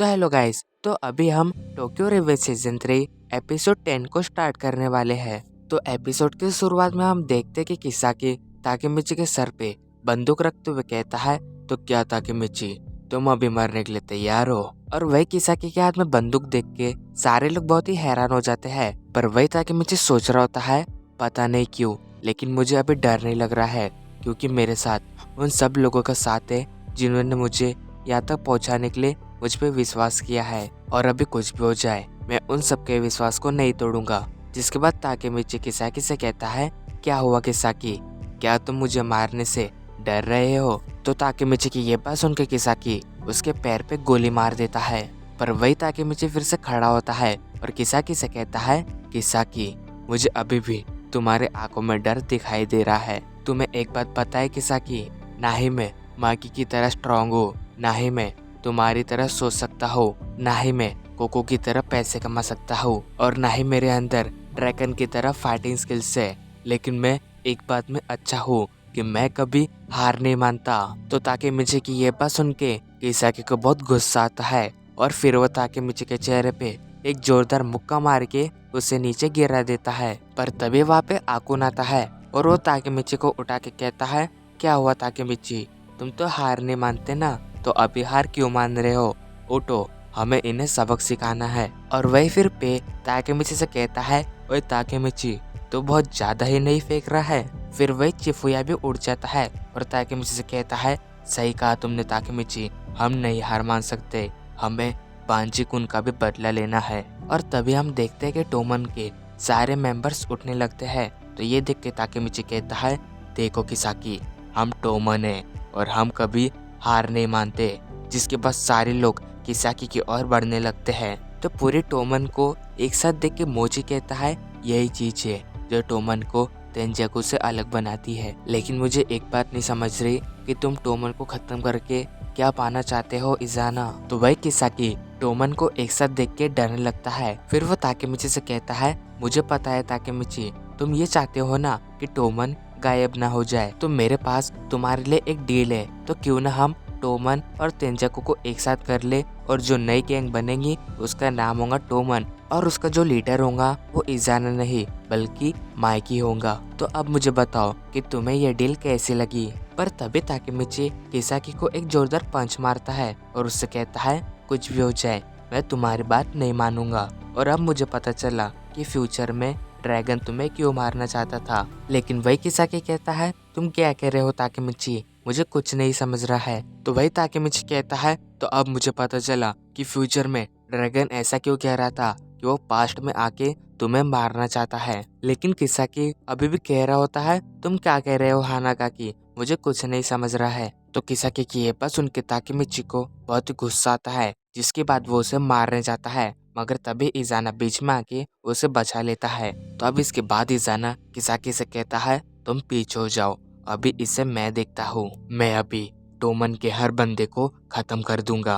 तो hello guys, तो अभी हम टोक्यो रिवेंज सीजन 3 एपिसोड 10 को स्टार्ट करने वाले हैं। तो एपिसोड की शुरुआत में हम देखते कि किसाकी ताकेमिची के सर पे बंदूक रखते हुए कहता है, तो क्या ताकेमिची तुम अभी मरने के लिए तैयार हो? और वही किसाकी के हाथ में बंदूक देख के सारे लोग बहुत ही हैरान हो जाते हैं। पर वही ताकेमिची सोच रहा होता है, पता नहीं क्यों लेकिन मुझे अभी डर नहीं लग रहा है, क्योंकि मेरे साथ उन सब लोगों का साथ है जिन्होंने मुझे यहाँ तक पहुँचाने के लिए मुझ पे विश्वास किया है। और अभी कुछ भी हो जाए मैं उन सबके विश्वास को नहीं तोड़ूंगा। जिसके बाद ताकेमिची किसाकी से कहता है, क्या हुआ किसाकी, क्या तुम मुझे मारने से डर रहे हो? तो ताकेमिची की ये बात सुन के किसाकी उसके पैर पे गोली मार देता है। पर वही ताकेमिची फिर से खड़ा होता है और किसाकी से कहता है, किसाकी मुझे अभी भी तुम्हारे आंखों में डर दिखाई दे रहा है। तुम्हें एक बात पता है किसाकी, ना ही मैं माकी की तरह स्ट्रांग हूँ, ना ही मैं तुम्हारी तरह सोच सकता हूँ, ना ही मैं कोको की तरह पैसे कमा सकता हूँ, और ना ही मेरे अंदर ड्रैगन की तरह फाइटिंग स्किल्स है। लेकिन मैं एक बात में अच्छा हूँ कि मैं कभी हार नहीं मानता। तो ताकेमिची की ये बात सुन के किसाकी को बहुत गुस्सा आता है और फिर वो ताकेमिची के चेहरे पे एक जोरदार मुक्का मार के उसे नीचे गिरा देता है। पर तभी वहाँ पे आकुन आता है और वो ताकेमिची को उठा के कहता है, क्या हुआ ताकेमिची, तुम तो हार नहीं मानते ना, तो अभी हार क्यों मान रहे हो? उठो, हमें इन्हें सबक सिखाना है। और वही फिर पे ताकेमिची से कहता है, ओए ताकेमिची तो बहुत ज्यादा ही नहीं फेंक रहा है? फिर वही चिफुया भी उड़ जाता है और ताकेमिची से कहता है, सही कहा तुमने ताकेमिची, हम नहीं हार मान सकते, हमें बांजी कुन का भी बदला लेना है। और तभी हम देखते हैं कि टोमन के सारे मेंबर्स उठने लगते हैं। तो ये देख के ताकेमिची कहता है, देखो किसाकी, हम टोमन है और हम कभी हार नहीं मानते। जिसके बाद सारे लोग किसाकी की ओर बढ़ने लगते हैं। तो पूरे टोमन को एक साथ देख के मोची कहता है, यही चीज है जो टोमन को तेंजाकू से अलग बनाती है। लेकिन मुझे एक बात नहीं समझ रही कि तुम टोमन को खत्म करके क्या पाना चाहते हो इजाना? तो वही किसाकी टोमन को एक साथ देख के डरने लगता है। फिर वो ताकेमिची से कहता है, मुझे पता है ताकेमिची, तुम ये चाहते हो ना कि टोमन गायब ना हो जाए। तो मेरे पास तुम्हारे लिए एक डील है, तो क्यों ना हम टोमन और तेंजाकू को एक साथ कर ले, और जो नई गैंग बनेगी उसका नाम होगा टोमन, और उसका जो लीडर होगा वो इजाना नहीं बल्कि माइकी होगा। तो अब मुझे बताओ कि तुम्हें यह डील कैसी लगी? पर तभी ताकेमिची किसाकी को एक जोरदार पंच मारता है और उससे कहता है, कुछ भी हो जाए मैं तुम्हारी बात नहीं मानूंगा। और अब मुझे पता चला कि फ्यूचर में ड्रैगन तुम्हें क्यों मारना चाहता था। लेकिन वही किसाकी कहता है, तुम क्या कह रहे हो ताकेमिची, मुझे कुछ नहीं समझ रहा है। तो वही ताकेमिची कहता है, तो अब मुझे पता चला कि फ्यूचर में ड्रैगन ऐसा क्यों कह रहा था कि वो पास्ट में आके तुम्हें मारना चाहता है। लेकिन किसाकी अभी भी कह रहा होता है, तुम क्या कह रहे हो हानागाकी, मुझे कुछ नहीं समझ रहा है। तो किसाकी की ये बात सुन के ताकेमिची को बहुत ही गुस्सा आता है, जिसके बाद वो उसे मारने जाता है। मगर तभी इजाना बीच में आके उसे बचा लेता है। तो अब इसके बाद इजाना किसाकी से कहता है, तुम पीछे हो जाओ, अभी इसे मैं देखता हूँ, मैं अभी टोमन के हर बंदे को खत्म कर दूंगा।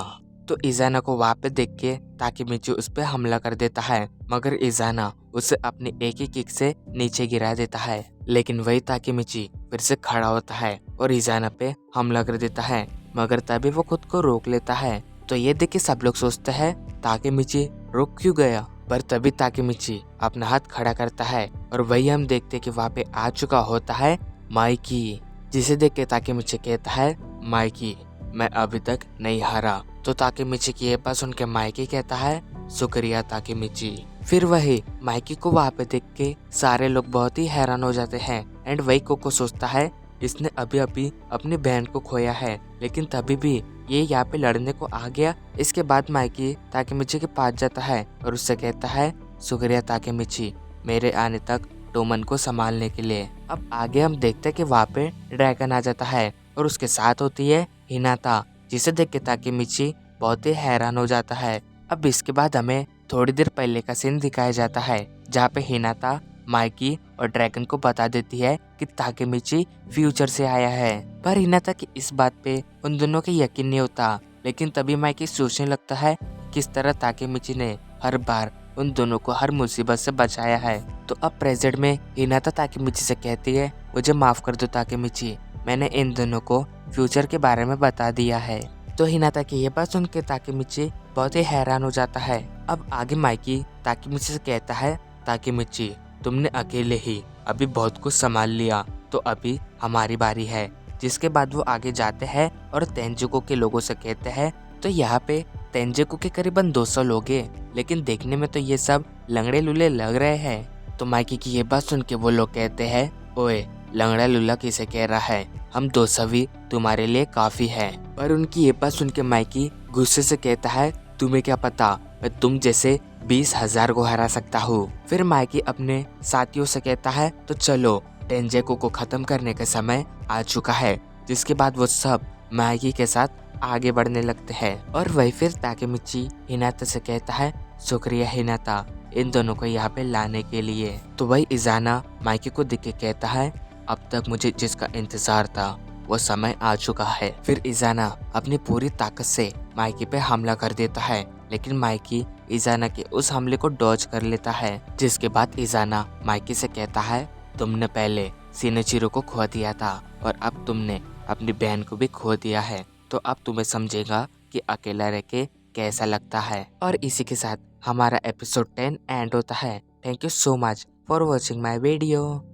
तो इजाना को वहाँ पे देख के ताकेमिची उस पे हमला कर देता है, मगर इजाना उसे अपनी एक ही किक से नीचे गिरा देता है। लेकिन वही ताकेमिची फिर से खड़ा होता है और इजाना पे हमला कर देता है, मगर तभी वो खुद को रोक लेता है। तो ये देख के सब लोग सोचते हैं, ताकेमिची रुक क्यों गया? पर तभी ताकेमिची अपना हाथ खड़ा करता है और वही हम देखते कि वहाँ पे आ चुका होता है माइकी, जिसे देख के ताकेमिची कहता है, माइकी मैं अभी तक नहीं हारा। तो ताकेमिची की ये बात सुन के माइकी कहता है, शुक्रिया ताकेमिची। फिर वही माइकी को वहाँ पे देख के सारे लोग बहुत ही हैरान हो जाते हैं। एंड वही कोको सोचता है, इसने अभी अभी अपनी बहन को खोया है, लेकिन तभी भी ये यहाँ पे लड़ने को आ गया। इसके बाद माइकी ताकेमिची के पास जाता है और उससे कहता है, शुक्रिया ताकेमिची मेरे आने तक टोमन को संभालने के लिए। अब आगे हम देखते हैं कि वहाँ पे ड्रैगन आ जाता है और उसके साथ होती है हिनाता, जिसे देख के ताकेमिची बहुत ही हैरान हो जाता है। अब इसके बाद हमें थोड़ी देर पहले का सीन दिखाया जाता है, जहाँ पे हिनाता माइकी और ड्रैगन को बता देती है कि ताकेमिची फ्यूचर से आया है। पर हिनाता की इस बात पे उन दोनों के यकीन नहीं होता। लेकिन तभी माइकी सोचने लगता है किस तरह ताकेमिची ने हर बार उन दोनों को हर मुसीबत से बचाया है। तो अब प्रेजेंट में हिनाता ताकेमिची से कहती है, मुझे माफ कर दो ताकेमिची, मैंने इन दोनों को फ्यूचर के बारे में बता दिया है। तो हिनाता की ये बात सुन के ताकेमिची बहुत ही हैरान हो जाता है। अब आगे माइकी ताकेमिची से कहता है, ताकेमिची तुमने अकेले ही अभी बहुत कुछ संभाल लिया, तो अभी हमारी बारी है। जिसके बाद वो आगे जाते हैं और तेंजिको के लोगों से कहते हैं, तो यहाँ पे तेंजिको के करीबन 200 लोग हैं, लेकिन देखने में तो ये सब लंगड़े लूले लग रहे हैं। तो माइकी की ये बात सुन के वो लोग कहते हैं, ओए लंगड़ा लूला किसे कह रहा है, हम 200 भी तुम्हारे लिए काफी है। पर उनकी ये बात सुन के माइकी गुस्से से कहता है, तुम्हें क्या पता मैं तुम जैसे 20,000 को हरा सकता हूँ। फिर माइकी अपने साथियों से कहता है, तो चलो टेंजेको को खत्म करने का समय आ चुका है। जिसके बाद वो सब माइकी के साथ आगे बढ़ने लगते हैं। और वही फिर ताकेमिची हिनाता से कहता है, शुक्रिया हिनाता इन दोनों को यहाँ पे लाने के लिए। तो वही इजाना माइकी को देख के कहता है, अब तक मुझे जिसका इंतजार था वो समय आ चुका है। फिर इजाना अपनी पूरी ताकत से माइकी पे हमला कर देता है, लेकिन माइकी इजाना के उस हमले को डॉज कर लेता है। जिसके बाद इजाना माइकी से कहता है, तुमने पहले सिनेचिरो को खो दिया था और अब तुमने अपनी बहन को भी खो दिया है, तो अब तुम्हें समझेगा कि अकेला रह के कैसा लगता है। और इसी के साथ हमारा एपिसोड 10 एंड होता है। Thank you so much for watching my video.